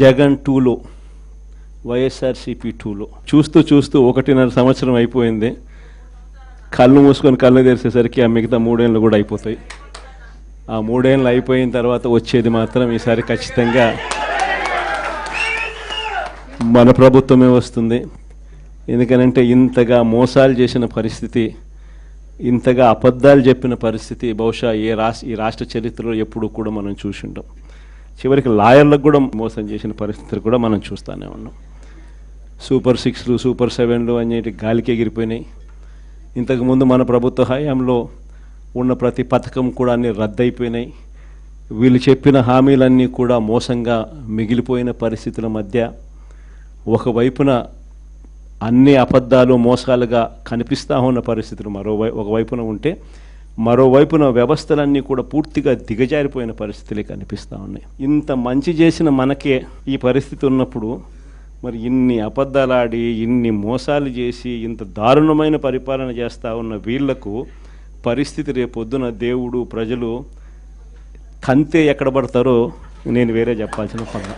జగన్ 2లో, వైఎస్ఆర్సీపీ 2లో చూస్తూ చూస్తూ 1.5 సంవత్సరం అయిపోయింది. కళ్ళు మూసుకొని కళ్ళు తెరిచేసరికి ఆ మిగతా 3 ఏళ్ళు కూడా అయిపోతాయి. ఆ 3 ఏళ్ళు అయిపోయిన తర్వాత వచ్చేది మాత్రం ఈసారి ఖచ్చితంగా మన ప్రభుత్వమే వస్తుంది. ఎందుకనంటే ఇంతగా మోసాలు చేసిన పరిస్థితి, ఇంతగా అబద్ధాలు చెప్పిన పరిస్థితి బహుశా ఈ రాష్ట్ర చరిత్రలో ఎప్పుడు కూడా మనం చూసి ఉంటాం. చివరికి లాయర్లకు కూడా మోసం చేసిన పరిస్థితులు కూడా మనం చూస్తూనే ఉన్నాం. సూపర్ 6లు, సూపర్ 7లు అనేటి గాలికి ఎగిరిపోయినాయి. ఇంతకుముందు మన ప్రభుత్వ హయాంలో ఉన్న ప్రతి పథకం కూడా అన్ని రద్దయిపోయినాయి. వీళ్ళు చెప్పిన హామీలన్నీ కూడా మోసంగా మిగిలిపోయిన పరిస్థితుల మధ్య ఒకవైపున అన్ని అబద్ధాలు మోసాలుగా కనిపిస్తూ ఉన్న పరిస్థితులు ఒకవైపున ఉంటే, మరోవైపున వ్యవస్థలన్నీ కూడా పూర్తిగా దిగజారిపోయిన పరిస్థితులే కనిపిస్తూ ఉన్నాయి. ఇంత మంచి చేసిన మనకే ఈ పరిస్థితి ఉన్నప్పుడు మరి ఇన్ని అబద్ధాలాడి, ఇన్ని మోసాలు చేసి, ఇంత దారుణమైన పరిపాలన చేస్తూ ఉన్న వీళ్లకు పరిస్థితి రేపొద్దున దేవుడు, ప్రజలు కంతే ఎక్కడ పడతారో నేను వేరే చెప్పాల్సిన పని.